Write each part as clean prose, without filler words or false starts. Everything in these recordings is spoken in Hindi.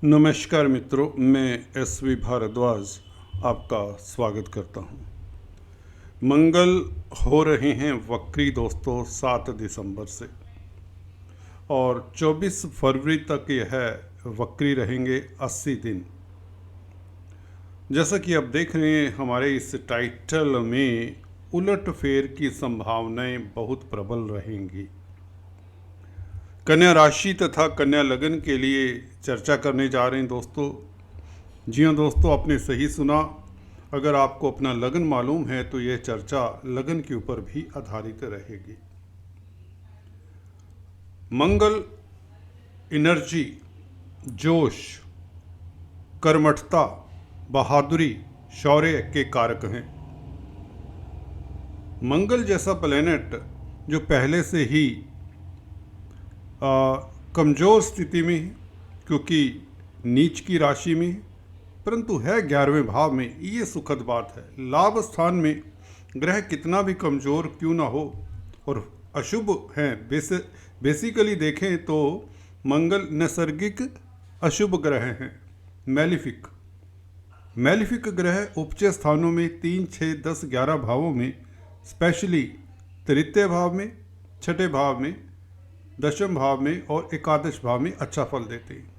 नमस्कार मित्रों, मैं एस.वी. भारद्वाज आपका स्वागत करता हूं। मंगल हो रहे हैं वक्री दोस्तों 7 दिसंबर से और 24 फरवरी तक यह वक्री रहेंगे 80 दिन। जैसा कि आप देख रहे हैं हमारे इस टाइटल में उलटफेर की संभावनाएं बहुत प्रबल रहेंगी। कन्या राशि तथा कन्या लगन के लिए चर्चा करने जा रहे हैं दोस्तों। जी हाँ दोस्तों, आपने सही सुना। अगर आपको अपना लगन मालूम है तो यह चर्चा लगन के ऊपर भी आधारित रहेगी। मंगल एनर्जी, जोश, कर्मठता, बहादुरी, शौर्य के कारक हैं। मंगल जैसा प्लेनेट जो पहले से ही कमज़ोर स्थिति में है, क्योंकि नीच की राशि में है, परंतु है 11वें भाव में। ये सुखद बात है। लाभ स्थान में ग्रह कितना भी कमज़ोर क्यों ना हो और अशुभ हैं, बेसिकली देखें तो मंगल नैसर्गिक अशुभ ग्रह हैं, मैलिफिक ग्रह उपचय स्थानों में 3, 6, 10, 11 भावों में, स्पेशली तृतीय भाव में, छठे भाव में, दशम भाव में और एकादश भाव में अच्छा फल देते हैं।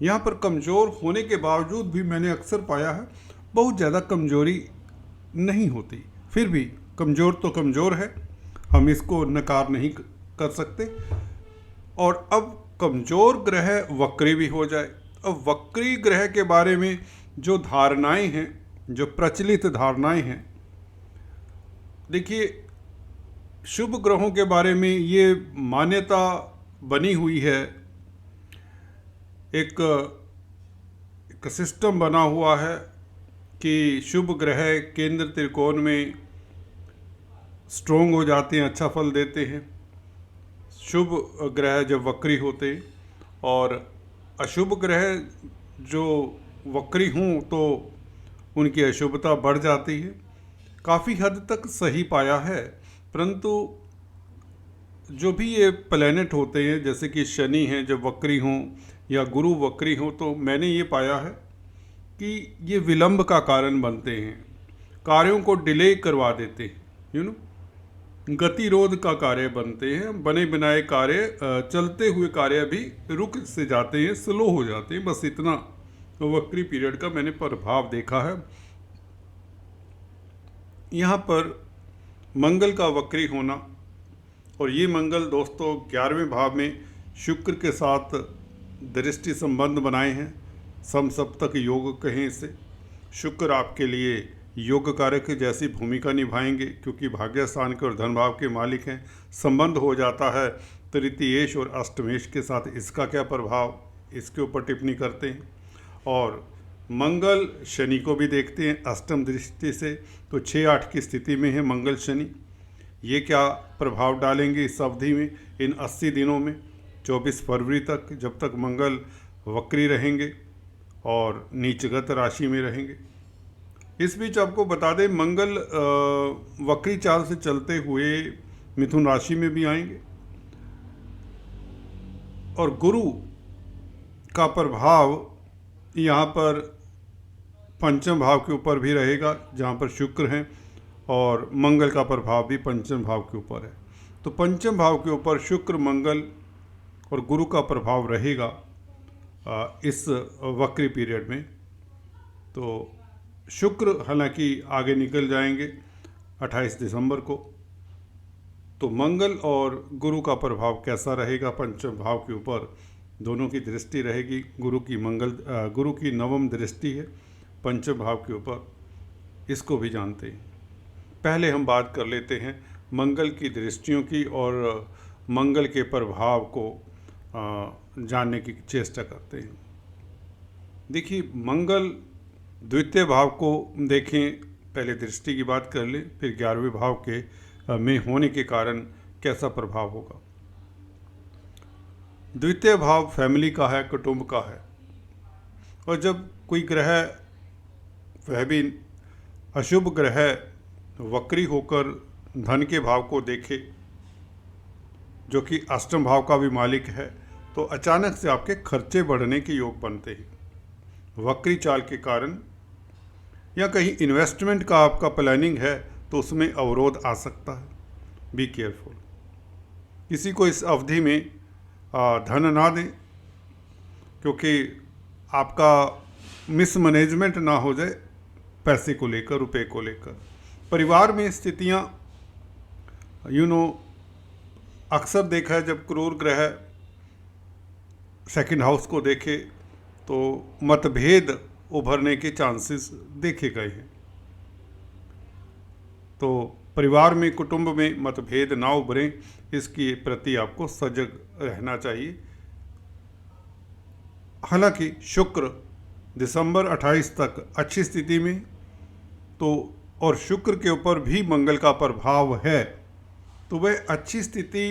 यहाँ पर कमज़ोर होने के बावजूद भी मैंने अक्सर पाया है बहुत ज़्यादा कमज़ोरी नहीं होती। फिर भी कमज़ोर तो कमज़ोर है, हम इसको नकार नहीं कर सकते। और अब कमज़ोर ग्रह वक्री भी हो जाए। अब वक्री ग्रह के बारे में जो धारणाएं हैं, जो प्रचलित धारणाएं हैं, देखिए शुभ ग्रहों के बारे में ये मान्यता बनी हुई है, एक सिस्टम बना हुआ है कि शुभ ग्रह केंद्र त्रिकोण में स्ट्रोंग हो जाते हैं, अच्छा फल देते हैं। शुभ ग्रह जब वक्री होते हैं और अशुभ ग्रह जो वक्री हों तो उनकी अशुभता बढ़ जाती है। काफ़ी हद तक सही पाया है, परंतु जो भी ये प्लैनेट होते हैं जैसे कि शनि हैं जब वक्री हों या गुरु वक्री हों, तो मैंने ये पाया है कि ये विलंब का कारण बनते हैं, कार्यों को डिले करवा देते हैं, गतिरोध का कार्य बनते हैं। बने बनाए कार्य, चलते हुए कार्य भी रुक से जाते हैं, स्लो हो जाते हैं। बस इतना वक्री पीरियड का मैंने प्रभाव देखा है। यहाँ पर मंगल का वक्री होना, और ये मंगल दोस्तों 11वें भाव में शुक्र के साथ दृष्टि संबंध बनाए हैं, समसप्तक योग कहें इसे। शुक्र आपके लिए योग कारक जैसी भूमिका निभाएंगे, क्योंकि भाग्य स्थान के और धन भाव के मालिक हैं। संबंध हो जाता है तृतीयेश और अष्टमेश के साथ। इसका क्या प्रभाव, इसके ऊपर टिप्पणी करते हैं। और मंगल शनि को भी देखते हैं अष्टम दृष्टि से, तो 6-8 की स्थिति में है मंगल शनि। ये क्या प्रभाव डालेंगे इस अवधि में, इन 80 दिनों में, 24 फरवरी तक, जब तक मंगल वक्री रहेंगे और नीचगत राशि में रहेंगे। इस बीच आपको बता दें मंगल वक्री चाल से चलते हुए मिथुन राशि में भी आएंगे और गुरु का प्रभाव यहाँ पर पंचम भाव के ऊपर भी रहेगा जहाँ पर शुक्र हैं, और मंगल का प्रभाव भी पंचम भाव के ऊपर है। तो पंचम भाव के ऊपर शुक्र, मंगल और गुरु का प्रभाव रहेगा इस वक्री पीरियड में। तो शुक्र हालांकि आगे निकल जाएंगे 28 दिसंबर को। तो मंगल और गुरु का प्रभाव कैसा रहेगा पंचम भाव के ऊपर, दोनों की दृष्टि रहेगी। गुरु की नवम दृष्टि है पंचम भाव के ऊपर, इसको भी जानते हैं। पहले हम बात कर लेते हैं मंगल की दृष्टियों की और मंगल के प्रभाव को जानने की चेष्टा करते हैं। देखिए मंगल द्वितीय भाव को देखें, पहले दृष्टि की बात कर लें, फिर 11वें भाव के में होने के कारण कैसा प्रभाव होगा। द्वितीय भाव फैमिली का है, कुटुंब का है, और जब कोई ग्रह, वह भी अशुभ ग्रह, वक्री होकर धन के भाव को देखे, जो कि अष्टम भाव का भी मालिक है, तो अचानक से आपके खर्चे बढ़ने के योग बनते हैं। वक्री चाल के कारण या कहीं इन्वेस्टमेंट का आपका प्लानिंग है तो उसमें अवरोध आ सकता है। Be careful. किसी को इस अवधि में धन ना दें, क्योंकि आपका मिसमैनेजमेंट ना हो जाए पैसे को लेकर, रुपए को लेकर। परिवार में स्थितियां अक्सर देखा है, जब क्रूर ग्रह सेकंड हाउस को देखे तो मतभेद उभरने के चांसेस देखे गए हैं। तो परिवार में, कुटुंब में मतभेद ना उभरें, इसके प्रति आपको सजग रहना चाहिए। हालांकि शुक्र दिसंबर 28 तक अच्छी स्थिति में, तो और शुक्र के ऊपर भी मंगल का प्रभाव है, तो वह अच्छी स्थिति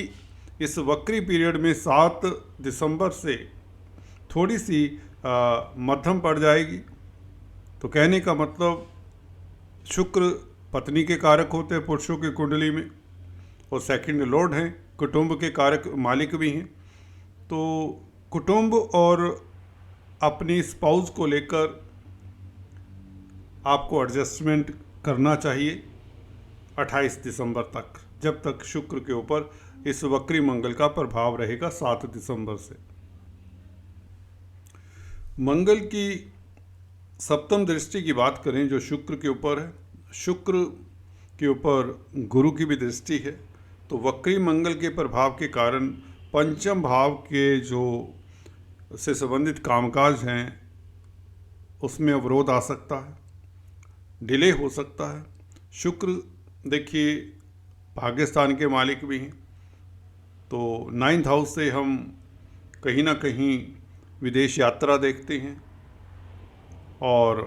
इस वक्री पीरियड में 7 दिसंबर से थोड़ी सी मध्यम पड़ जाएगी। तो कहने का मतलब, शुक्र पत्नी के कारक होते हैं पुरुषों की कुंडली में, और सेकंड लॉर्ड हैं, कुटुंब के कारक मालिक भी हैं। तो कुटुंब और अपनी स्पाउस को लेकर आपको एडजस्टमेंट करना चाहिए 28 दिसंबर तक, जब तक शुक्र के ऊपर इस वक्री मंगल का प्रभाव रहेगा 7 दिसंबर से। मंगल की सप्तम दृष्टि की बात करें जो शुक्र के ऊपर है, शुक्र के ऊपर गुरु की भी दृष्टि है, तो वक्री मंगल के प्रभाव के कारण पंचम भाव के जो से संबंधित कामकाज हैं उसमें अवरोध आ सकता है, डिले हो सकता है। शुक्र देखिए भाग्यस्थान के मालिक भी हैं, तो 9th हाउस से हम कहीं ना कहीं विदेश यात्रा देखते हैं, और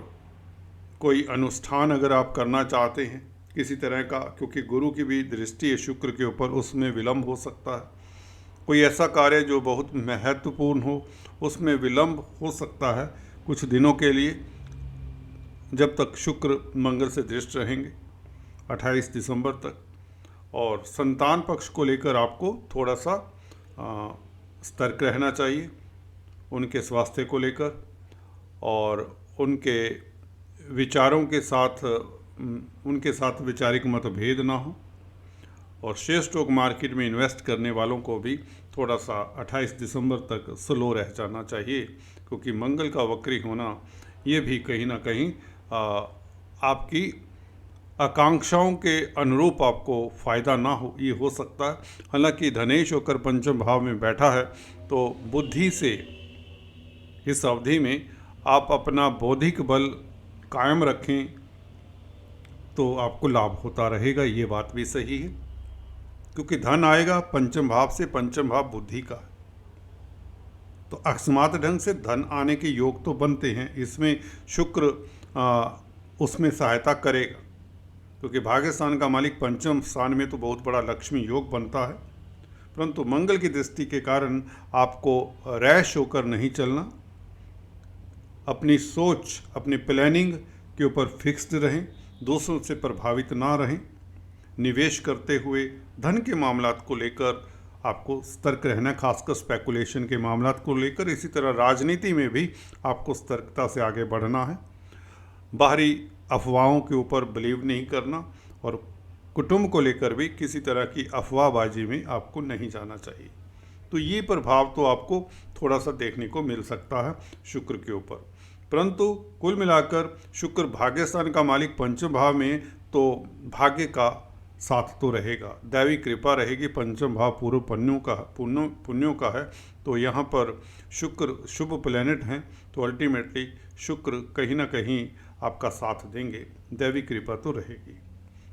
कोई अनुष्ठान अगर आप करना चाहते हैं किसी तरह का, क्योंकि गुरु की भी दृष्टि है शुक्र के ऊपर, उसमें विलंब हो सकता है। कोई ऐसा कार्य जो बहुत महत्वपूर्ण हो उसमें विलंब हो सकता है कुछ दिनों के लिए, जब तक शुक्र मंगल से दृष्ट रहेंगे 28 दिसंबर तक। और संतान पक्ष को लेकर आपको थोड़ा सा सतर्क रहना चाहिए, उनके स्वास्थ्य को लेकर, और उनके विचारों के साथ उनके साथ वैचारिक मतभेद ना हो। और शेयर स्टॉक मार्केट में इन्वेस्ट करने वालों को भी थोड़ा सा 28 दिसंबर तक स्लो रह जाना चाहिए, क्योंकि मंगल का वक्री होना ये भी कहीं ना कहीं आपकी आकांक्षाओं के अनुरूप आपको फ़ायदा ना हो, ये हो सकता है। हालांकि धनेश होकर पंचम भाव में बैठा है, तो बुद्धि से इस अवधि में आप अपना बौद्धिक बल कायम रखें तो आपको लाभ होता रहेगा, ये बात भी सही है, क्योंकि धन आएगा पंचम भाव से, पंचम भाव बुद्धि का है, तो अकस्मात ढंग से धन आने के योग तो बनते हैं। इसमें शुक्र उसमें सहायता करेगा, क्योंकि भाग्यस्थान का मालिक पंचम स्थान में तो बहुत बड़ा लक्ष्मी योग बनता है। परंतु मंगल की दृष्टि के कारण आपको रैश होकर नहीं चलना, अपनी सोच, अपनी प्लानिंग के ऊपर फिक्स्ड रहें, दूसरों से प्रभावित ना रहें। निवेश करते हुए धन के मामलात को लेकर आपको सतर्क रहना, खासकर स्पेकुलेशन के मामलात को लेकर। इसी तरह राजनीति में भी आपको सतर्कता से आगे बढ़ना है, बाहरी अफवाहों के ऊपर बिलीव नहीं करना, और कुटुंब को लेकर भी किसी तरह की अफवाहबाजी में आपको नहीं जाना चाहिए। तो ये प्रभाव तो आपको थोड़ा सा देखने को मिल सकता है शुक्र के ऊपर। परंतु कुल मिलाकर शुक्र भाग्यस्थान का मालिक पंचम भाव में, तो भाग्य का साथ तो रहेगा, दैवी कृपा रहेगी। पंचम भाव पूर्व पुण्यों का है, तो यहाँ पर शुक्र शुभ प्लैनेट हैं, तो अल्टीमेटली शुक्र कहीं ना कहीं आपका साथ देंगे, दैवी कृपा तो रहेगी।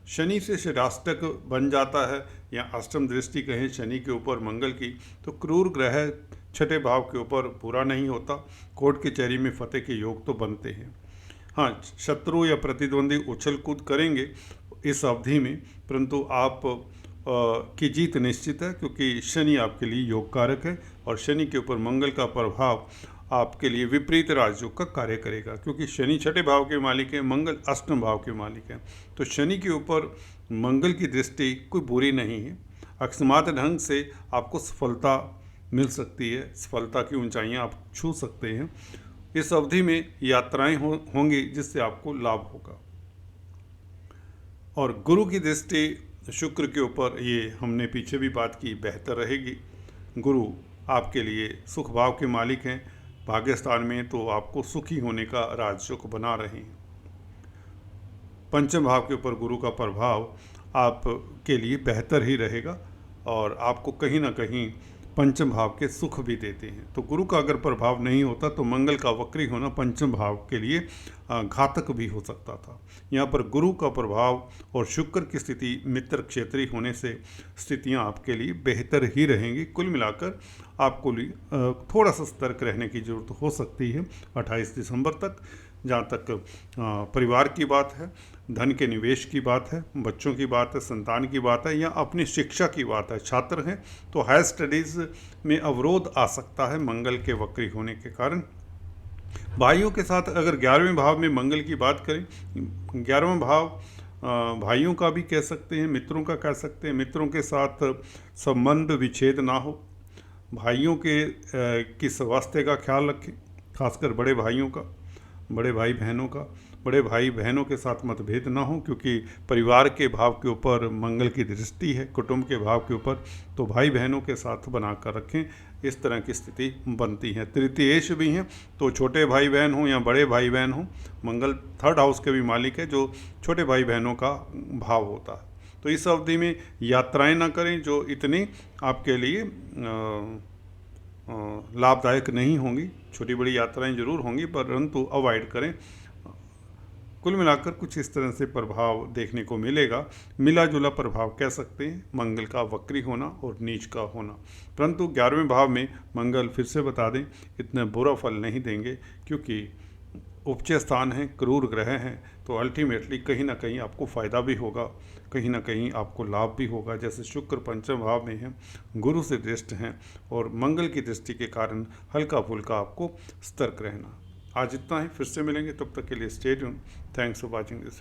शनि से षडाष्टक बन जाता है, या अष्टम दृष्टि कहें शनि के ऊपर मंगल की, तो क्रूर ग्रह छठे भाव के ऊपर पूरा नहीं होता, कोर्ट कचहरी में फतेह के योग तो बनते हैं। हाँ, शत्रु या प्रतिद्वंदी उछल कूद करेंगे इस अवधि में, परंतु आप की जीत निश्चित है, क्योंकि शनि आपके लिए योग कारक है, और शनि के ऊपर मंगल का प्रभाव आपके लिए विपरीत राजयोग का कार्य करेगा, क्योंकि शनि छठे भाव के मालिक हैं, मंगल अष्टम भाव के मालिक हैं। तो शनि के ऊपर मंगल की दृष्टि कोई बुरी नहीं है, अकस्मात ढंग से आपको सफलता मिल सकती है, सफलता की ऊंचाइयां आप छू सकते हैं। इस अवधि में यात्राएं होंगी जिससे आपको लाभ होगा। और गुरु की दृष्टि शुक्र के ऊपर, ये हमने पीछे भी बात की, बेहतर रहेगी। गुरु आपके लिए सुख भाव के मालिक हैं, भाग्य स्थान में, तो आपको सुखी होने का राजयोग बना रहे हैं। पंचम भाव के ऊपर गुरु का प्रभाव आपके लिए बेहतर ही रहेगा और आपको कहीं ना कहीं पंचम भाव के सुख भी देते हैं। तो गुरु का अगर प्रभाव नहीं होता तो मंगल का वक्री होना पंचम भाव के लिए घातक भी हो सकता था। यहाँ पर गुरु का प्रभाव और शुक्र की स्थिति मित्र क्षेत्रीय होने से स्थितियाँ आपके लिए बेहतर ही रहेंगी। कुल मिलाकर आपको लिए थोड़ा सा सतर्क रहने की ज़रूरत हो सकती है 28 दिसंबर तक। जहाँ तक परिवार की बात है, धन के निवेश की बात है, बच्चों की बात है, संतान की बात है, या अपनी शिक्षा की बात है, छात्र हैं तो हायर स्टडीज़ में अवरोध आ सकता है मंगल के वक्री होने के कारण। भाइयों के साथ अगर 11वें भाव में मंगल की बात करें, 11वां भाव भाइयों का भी कह सकते हैं, मित्रों का कह सकते हैं। मित्रों के साथ संबंध विच्छेद ना हो, भाइयों के की स्वास्थ्य का ख्याल रखें, खासकर बड़े भाइयों का, बड़े भाई बहनों का। बड़े भाई बहनों के साथ मतभेद ना हो, क्योंकि परिवार के भाव के ऊपर मंगल की दृष्टि है, कुटुंब के भाव के ऊपर, तो भाई बहनों के साथ बना कर रखें। इस तरह की स्थिति बनती है। तृतीयेश भी हैं, तो छोटे भाई बहन हों या बड़े भाई बहन हों, मंगल 3rd हाउस के भी मालिक है, जो छोटे भाई बहनों का भाव होता है। तो इस अवधि में यात्राएं ना करें जो इतनी आपके लिए लाभदायक नहीं होंगी। छोटी बड़ी यात्राएं जरूर होंगी परंतु अवॉइड करें। कुल मिलाकर कुछ इस तरह से प्रभाव देखने को मिलेगा। मिला जुला प्रभाव कह सकते हैं, मंगल का वक्री होना और नीच का होना। परंतु 11वें भाव में मंगल, फिर से बता दें, इतने बुरा फल नहीं देंगे, क्योंकि उपचय स्थान है, क्रूर ग्रह हैं, तो अल्टीमेटली कहीं ना कहीं आपको फ़ायदा भी होगा, कहीं ना कहीं आपको लाभ भी होगा। जैसे शुक्र पंचम भाव में है, गुरु से दृष्ट हैं, और मंगल की दृष्टि के कारण हल्का फुल्का आपको सतर्क रहना। आज इतना ही, फिर से मिलेंगे, तब तक के लिए stay tuned. Thanks for watching this.